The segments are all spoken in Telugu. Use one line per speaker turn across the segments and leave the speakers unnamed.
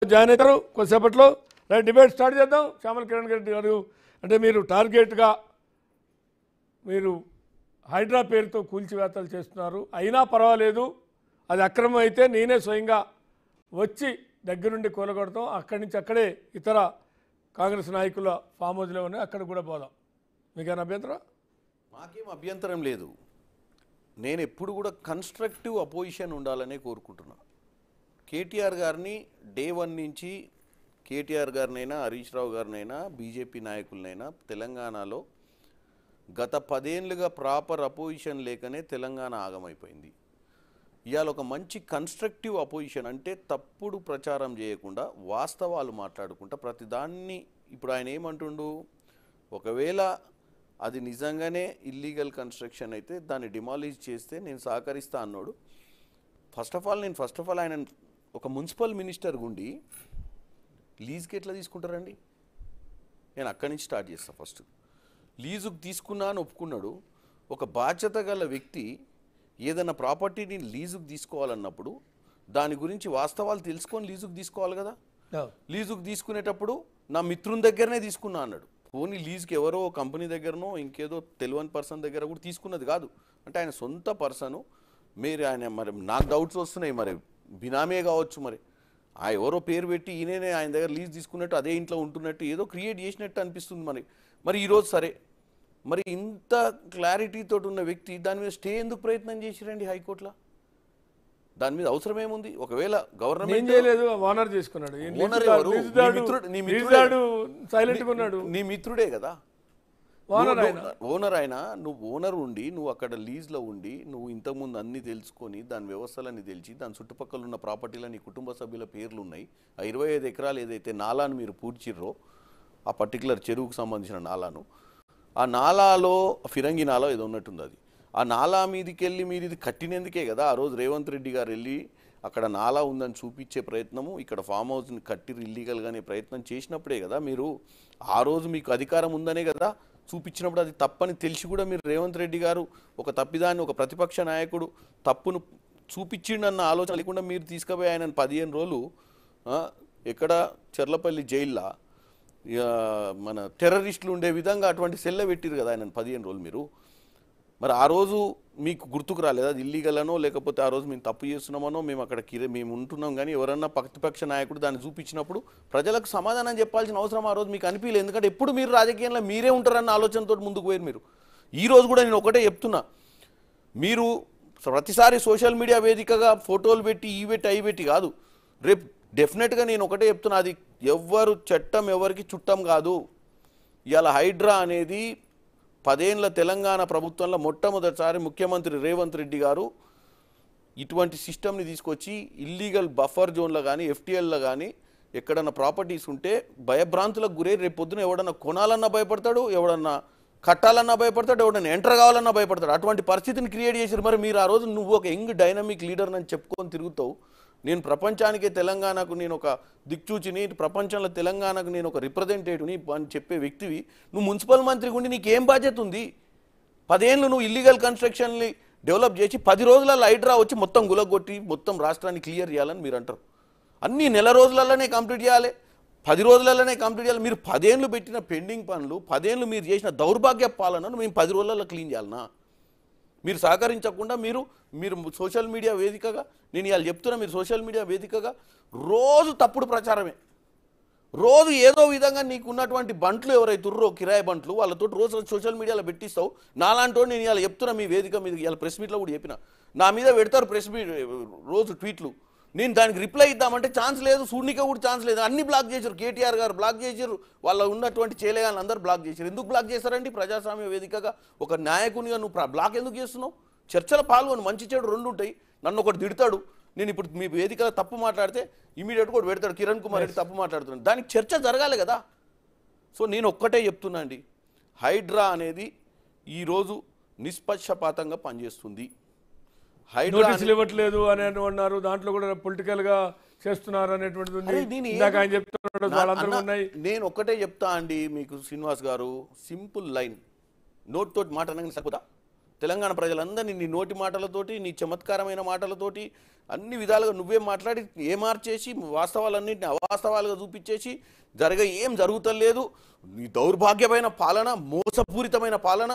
జాయిన్ అవుతారు కొద్దిసేపట్లో. రైట్, డిబేట్ స్టార్ట్ చేద్దాం. శ్యామల కిరణ్ రెడ్డి గారు, అంటే మీరు టార్గెట్గా మీరు హైడ్రా పేరుతో కూల్చివేతలు చేస్తున్నారు. అయినా పర్వాలేదు, అది అక్రమం అయితే నేనే స్వయంగా వచ్చి దగ్గరుండి కూలగొడతాం. అక్కడి నుంచి అక్కడే ఇతర కాంగ్రెస్ నాయకుల ఫామ్ హౌస్లో ఉన్నాయి, అక్కడ కూడా పోదాం. మీకేమైనా అభ్యంతరం?
మాకేం అభ్యంతరం లేదు. నేను ఎప్పుడు కూడా కన్స్ట్రక్టివ్ అపోజిషన్ ఉండాలనే కోరుకుంటున్నా. కేటీఆర్ గారిని డే 1 నుంచి కేటీఆర్ గారినైనా హరీష్ రావు గారినైనా బీజేపీ నాయకులనైనా తెలంగాణలో గత 10 ఏళ్ళుగా ప్రాపర్ అపోజిషన్ లేకనే తెలంగాణ ఆగమైపోయింది. ఇవాళ ఒక మంచి కన్స్ట్రక్టివ్ అపోజిషన్ అంటే తప్పుడు ప్రచారం చేయకుండా వాస్తవాలు మాట్లాడుకుంటా ప్రతిదాన్ని. ఇప్పుడు ఆయన ఏమంటుండు, ఒకవేళ అది నిజంగానే ఇల్లీగల్ కన్స్ట్రక్షన్ అయితే దాన్ని డిమాలిష్ చేస్తే నేను సహకరిస్తా అన్నాడు. ఫస్ట్ ఆఫ్ ఆల్ ఆయన ఒక మున్సిపల్ మినిస్టర్ గుండి లీజుకి ఎట్లా తీసుకుంటారండి? నేను అక్కడి నుంచి స్టార్ట్ చేస్తాను. ఫస్ట్ లీజుకు తీసుకున్నా అని ఒప్పుకున్నాడు. ఒక బాధ్యత గల వ్యక్తి ఏదైనా ప్రాపర్టీని లీజుకు తీసుకోవాలన్నప్పుడు దాని గురించి వాస్తవాలు తెలుసుకొని లీజుకు తీసుకోవాలి కదా. లీజుకు తీసుకునేటప్పుడు నా మిత్రుని దగ్గరనే తీసుకున్నా అన్నాడు. పోనీ లీజుకి ఎవరో కంపెనీ దగ్గరనో ఇంకేదో తెలియని పర్సన్ దగ్గర కూడా తీసుకున్నది కాదు. అంటే ఆయన సొంత పర్సను. మీరు ఆయన మరి నాకు డౌట్స్ వస్తున్నాయి, మరి బినామే కావచ్చు, మరి ఆ ఎవరో పేరు పెట్టి ఈయననే ఆయన దగ్గర లీజ్ తీసుకున్నట్టు అదే ఇంట్లో ఉంటున్నట్టు ఏదో క్రియేట్ చేసినట్టు అనిపిస్తుంది. మరి ఈరోజు సరే, మరి ఇంత క్లారిటీతో ఉన్న వ్యక్తి దాని మీద స్టే ఎందుకు ప్రయత్నం చేసిరండి హైకోర్టులో? దాని మీద అవసరం ఏముంది? ఒకవేళ గవర్నమెంట్
ఓనర్ చేసుకున్నాడు,
నీ మిత్రుడే కదా ఓనర్ అయినా. నువ్వు ఓనర్ ఉండి నువ్వు అక్కడ లీజ్లో ఉండి నువ్వు ఇంతకుముందు అన్నీ తెలుసుకొని దాని వ్యవస్థలన్నీ తెలిసి దాని చుట్టుపక్కల ఉన్న ప్రాపర్టీలో నీ కుటుంబ సభ్యుల పేర్లు ఉన్నాయి. ఆ 25 ఎకరాలు ఏదైతే నాలాను మీరు పూడ్చిర్రో, ఆ పర్టికులర్ చెరువుకు సంబంధించిన నాలాను, ఆ నాలాలో ఫిరంగి నాలా ఏదో ఉన్నట్టుంది. అది ఆ నాలా మీదకి వెళ్ళి మీరు ఇది కట్టినందుకే కదా ఆ రోజు రేవంత్ రెడ్డి గారు వెళ్ళి అక్కడ నాలా ఉందని చూపించే ప్రయత్నము, ఇక్కడ ఫామ్ హౌస్ని కట్టిరు ఇల్లీగల్గానే ప్రయత్నం చేసినప్పుడే కదా మీరు ఆ రోజు మీకు అధికారం ఉందనే కదా చూపించినప్పుడు అది తప్పని తెలిసి కూడా మీరు రేవంత్ రెడ్డి గారు ఒక తప్పిదాన్ని, ఒక ప్రతిపక్ష నాయకుడు తప్పును చూపించిండన్న ఆలోచన లేకుండా మీరు తీసుకుపోయి ఆయన 15 రోజులు ఎక్కడ చెర్లపల్లి జైల్లో మన టెర్రరిస్టులు ఉండే విధంగా అటువంటి సెల్ల పెట్టిరు కదా ఆయన 15 రోజులు. మీరు మరి ఆ రోజు మీకు గుర్తుకు రాలేదు అది ఇల్లీగలనో, లేకపోతే ఆ రోజు మేము తప్పు చేస్తున్నామనో, మేము అక్కడ మేము ఉంటున్నాం. కానీ ఎవరన్నా ప్రతిపక్ష నాయకుడు దాన్ని చూపించినప్పుడు ప్రజలకు సమాధానం చెప్పాల్సిన అవసరం ఆ రోజు మీకు అనిపించలేదు. ఎందుకంటే ఎప్పుడు మీరు రాజకీయంలో మీరే ఉంటారన్న ఆలోచనతో ముందుకు పోయారు మీరు. ఈరోజు కూడా నేను ఒకటే చెప్తున్నా, మీరు ప్రతిసారి సోషల్ మీడియా వేదికగా ఫోటోలు పెట్టి ఈ పెట్టి అవి పెట్టి కాదు. రేపు డెఫినెట్గా నేను ఒకటే చెప్తున్నా, అది ఎవ్వరు చట్టం ఎవరికి చుట్టం కాదు. ఇవాళ హైడ్రా అనేది 10 ఏళ్ల తెలంగాణ ప్రభుత్వంలో మొట్టమొదటిసారి ముఖ్యమంత్రి రేవంత్ రెడ్డి గారు ఇటువంటి సిస్టమ్ని తీసుకొచ్చి ఇల్లీగల్ బఫర్ జోన్లో కానీ ఎఫ్టీఎల్లో కానీ ఎక్కడన్నా ప్రాపర్టీస్ ఉంటే భయభ్రాంతులకు గురై రేపు పొద్దున ఎవడన్నా కొనాలన్నా భయపడతాడు, ఎవడన్నా కట్టాలన్నా భయపడతాడు, ఎవడన్నా ఎంటర్ కావాలన్నా భయపడతాడు. అటువంటి పరిస్థితిని క్రియేట్ చేశారు. మరి మీరు ఆ రోజు నువ్వు ఒక యంగ్ డైనమిక్ లీడర్ అని చెప్పుకొని తిరుగుతావు. నేను ప్రపంచానికే తెలంగాణకు నేను ఒక దిక్చూచిని, ప్రపంచంలో తెలంగాణకు నేను ఒక రిప్రజెంటేటివ్ని అని చెప్పే వ్యక్తివి. నువ్వు మున్సిపల్ మంత్రి ఉండి నీకేం బాధ్యత ఉంది? 10 ఏళ్ళు నువ్వు ఇల్లీగల్ కన్స్ట్రక్షన్ని డెవలప్ చేసి 10 రోజులలో హైడ్రా వచ్చి మొత్తం గులగొట్టి మొత్తం రాష్ట్రాన్ని క్లియర్ చేయాలని మీరు అంటారు. అన్నీ నెల రోజులలోనే కంప్లీట్ చేయాలి, 10 రోజులలోనే కంప్లీట్ చేయాలి. మీరు 10 ఏళ్ళు పెట్టిన పెండింగ్ పనులు, 10 ఏళ్ళు మీరు చేసిన దౌర్భాగ్య పాలనను మేము 10 రోజులలో క్లీన్ చేయాలనా? మీరు సహకరించకుండా మీరు సోషల్ మీడియా వేదికగా, నేను ఇవాళ చెప్తున్నా, మీరు సోషల్ మీడియా వేదికగా రోజు తప్పుడు ప్రచారమే. రోజు ఏదో విధంగా నీకు ఉన్నటువంటి బంట్లు ఎవరైతుర్రో కిరాయి బంట్లు వాళ్ళతో రోజు సోషల్ మీడియాలో పెట్టిస్తావు. నాలాంటో నేను ఇవాళ చెప్తున్నా మీ వేదిక మీద, ఇవాళ ప్రెస్ మీట్లో కూడా చెప్పిన, నా మీద పెడతారు ప్రెస్ మీట్ రోజు ట్వీట్లు. నేను దానికి రిప్లై ఇద్దామంటే ఛాన్స్ లేదు, సూర్నిక కూడా ఛాన్స్ లేదు. అన్ని బ్లాక్ చేశారు, కేటీఆర్ గారు బ్లాక్ చేశారు, వాళ్ళ ఉన్నటువంటి చేలేగాలను అందరూ బ్లాక్ చేశారు. ఎందుకు బ్లాక్ చేశారండి? ప్రజాస్వామ్య వేదికగా ఒక నాయకునిగా నువ్వు బ్లాక్ ఎందుకు చేస్తున్నావు? చర్చలో పాల్గొని, మంచి చెడు 2 ఉంటాయి. నన్ను ఒకటి తిడతాడు, నేను ఇప్పుడు మీ వేదికలో తప్పు మాట్లాడితే ఇమీడియట్గా కూడా పెడతాడు, కిరణ్ కుమార్ రెడ్డి తప్పు మాట్లాడుతున్నాడు. దానికి చర్చ జరగాలి కదా. సో నేను ఒక్కటే చెప్తున్నా అండి, హైడ్రా అనేది ఈరోజు నిష్పక్షపాతంగా పనిచేస్తుంది.
నోటీసులు ఇవ్వట్లేదు అని అన్నారు, దాంట్లో కూడా పొలిటికల్ గా చేస్తున్నారు అనేటువంటిది.
నేను ఒక్కటే చెప్తా అండి మీకు శ్రీనివాస్ గారు, సింపుల్ లైన్, నోట్ తోటి మాట అనగానే సరిపోతా. తెలంగాణ ప్రజలందరినీ నీ నోటి మాటలతోటి, నీ చమత్కారమైన మాటలతోటి, అన్ని విధాలుగా నువ్వే మాట్లాడి ఏమార్చేసి వాస్తవాలన్నింటినీ అవాస్తవాలుగా చూపించేసి ఏం జరుగుతలేదు, నీ దౌర్భాగ్యమైన పాలన, మోసపూరితమైన పాలన,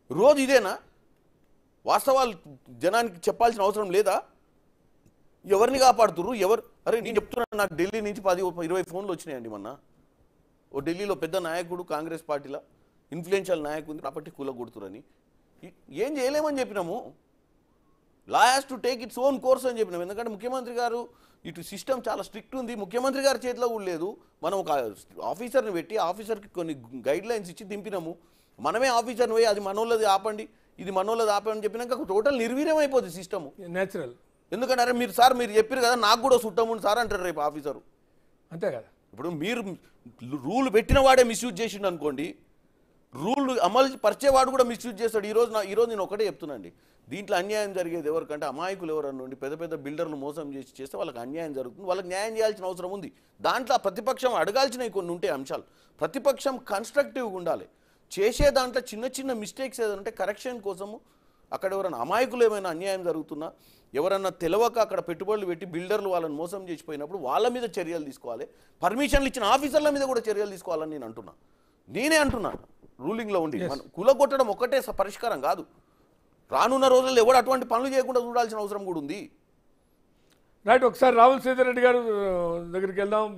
రోజు ఇదేనా? వాస్తవాలు జనానికి చెప్పాల్సిన అవసరం లేదా? ఎవరిని కాపాడుతుర్రు? అరే నేను చెప్తున్నాను, నాకు ఢిల్లీ నుంచి 10-20 ఫోన్లు వచ్చినాయండి మొన్న. ఓ ఢిల్లీలో పెద్ద నాయకుడు, కాంగ్రెస్ పార్టీలో ఇన్ఫ్లుయెన్షియల్ నాయకుడు ప్రాపర్టీ కూలగొడుతురని. ఏం చేయలేమని చెప్పినాము. Law has to take its own course అని చెప్పినాం. ఎందుకంటే ముఖ్యమంత్రి గారు ఇటు సిస్టమ్ చాలా స్ట్రిక్ట్ ఉంది, ముఖ్యమంత్రి గారి చేతిలో కూడా లేదు. మనం ఒక ఆఫీసర్ని పెట్టి ఆఫీసర్కి కొన్ని గైడ్ లైన్స్ ఇచ్చి దింపినాము. మనమే ఆఫీసర్ని పోయి అది మనోళ్ళది ఆపండి, ఇది మనోళ్ళది ఆపండి చెప్పినాక టోటల్ నిర్వీర్యం అయిపోతుంది సిస్టమ్.
నేచురల్.
ఎందుకంటే అరే మీరు చెప్పారు కదా, నాకు కూడా సుట్టముండి సార్ అంటారు రేపు ఆఫీసరు.
అంతే కదా.
ఇప్పుడు మీరు రూల్ పెట్టిన వాడే మిస్యూజ్ చేసిండు అనుకోండి, రూల్ అమలు పరిచేవాడు కూడా మిస్యూజ్ చేస్తాడు. ఈరోజు నేను ఒకటే చెప్తున్నానండి, దీంట్లో అన్యాయం జరిగేది ఎవరికంటే అమాయకులు ఎవరన్నా పెద్ద పెద్ద బిల్డర్లు మోసం చేస్తే వాళ్ళకి అన్యాయం జరుగుతుంది. వాళ్ళకి న్యాయం చేయాల్సిన అవసరం ఉంది. దాంట్లో ప్రతిపక్షం అడగాల్సినవి కొన్ని ఉంటాయి అంశాలు. ప్రతిపక్షం కన్స్ట్రక్టివ్గా ఉండాలి. చేసే దాంట్లో చిన్న చిన్న మిస్టేక్స్ ఏదంటే కరెక్షన్ కోసము అక్కడ ఎవరైనా అమాయకులు ఏమైనా అన్యాయం జరుగుతున్నా, ఎవరన్నా తెలవక అక్కడ పెట్టుబడులు పెట్టి బిల్డర్లు వాళ్ళని మోసం చేసిపోయినప్పుడు వాళ్ళ మీద చర్యలు తీసుకోవాలి. పర్మిషన్లు ఇచ్చిన ఆఫీసర్ల మీద కూడా చర్యలు తీసుకోవాలని నేనే అంటున్నాను. రూలింగ్లో ఉండి కూలగొట్టడం ఒక్కటే పరిష్కారం కాదు. రానున్న రోజుల్లో ఎవడు అటువంటి పనులు చేయకుండా చూడాల్సిన అవసరం కూడా ఉంది.
రైట్. ఒకసారి రాహుల్ సీతారెడ్డి గారు దగ్గరికి వెళ్దాం.